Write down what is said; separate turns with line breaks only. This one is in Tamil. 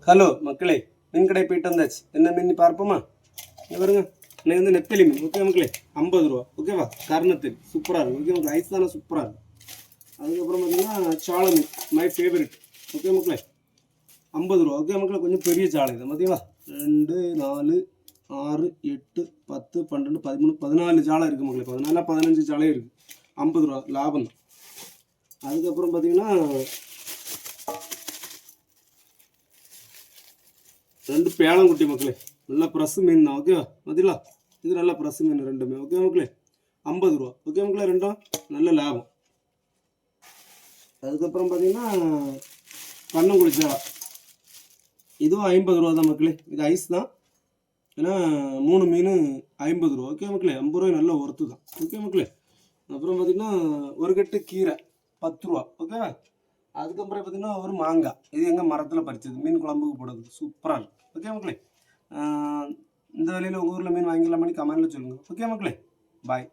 ஹலோ மக்களே, மீன் கடை போயிட்டு வந்தாச்சு. என்ன மீன் பார்ப்போமா? இங்கே பாருங்க, இன்னைக்கு வந்து நெத்தலி மீன். ஓகே மக்களே, 50 ரூபா. ஓகேவா? கர்ணத்தில் சூப்பராக இருக்கும். ஓகே மக்களே, ஐஸ் தானே சூப்பராக இருக்கும். அதுக்கப்புறம் பார்த்தீங்கன்னா சாலை மீன், மை ஃபேவரட். ஓகே மக்களே, 50 ரூபா. ஓகே மக்களே, கொஞ்சம் பெரிய சாலை இது. பார்த்தீங்களா? 2, 4, 6, 8, 10, 12, 13, 14 சாலை இருக்குது மக்களே. 14, 15 சாலை இருக்குது. 50 ரூபா லாபம் தான். அதுக்கப்புறம் பார்த்தீங்கன்னா 2 பேளங்குட்டி மக்களே, நல்லா ப்ரெஸ் மீன் தான். ஓகேவா? பார்த்தீங்களா? இது நல்லா ப்ரெஸ் மீன் ரெண்டுமே. ஓகே மக்களே, 50 ரூபா. ஓகே மக்களே, ரெண்டும் நல்ல லாபம். அதுக்கப்புறம் பார்த்தீங்கன்னா கண்ணங்குடி சேலை, இதுவும் 50 ரூபா தான் மக்களே. இது ஐஸ் தான், ஏன்னா 3 மீன் 50 ரூபா. ஓகே மக்களே, 50 ரூபாய் நல்ல ஒர்த்து தான். ஓகே மக்களே, அப்புறம் பார்த்தீங்கன்னா ஒரு கட்டு கீரை 10 ரூபா. ஓகேவா? அதுக்கப்புறம் பார்த்தீங்கன்னா ஒரு மாங்காய், இது எங்கள் மரத்தில் பறிச்சது, மீன் குழம்புக்கு போடுறது சூப்பராக இருக்கும். ஓகே மக்களே, இந்த வேலையில் உங்கள் ஊரில் மீன் வாங்கிக்கலாமான்னு கமெண்ட்டில் சொல்லுங்கள். ஓகே மக்களே, பாய்.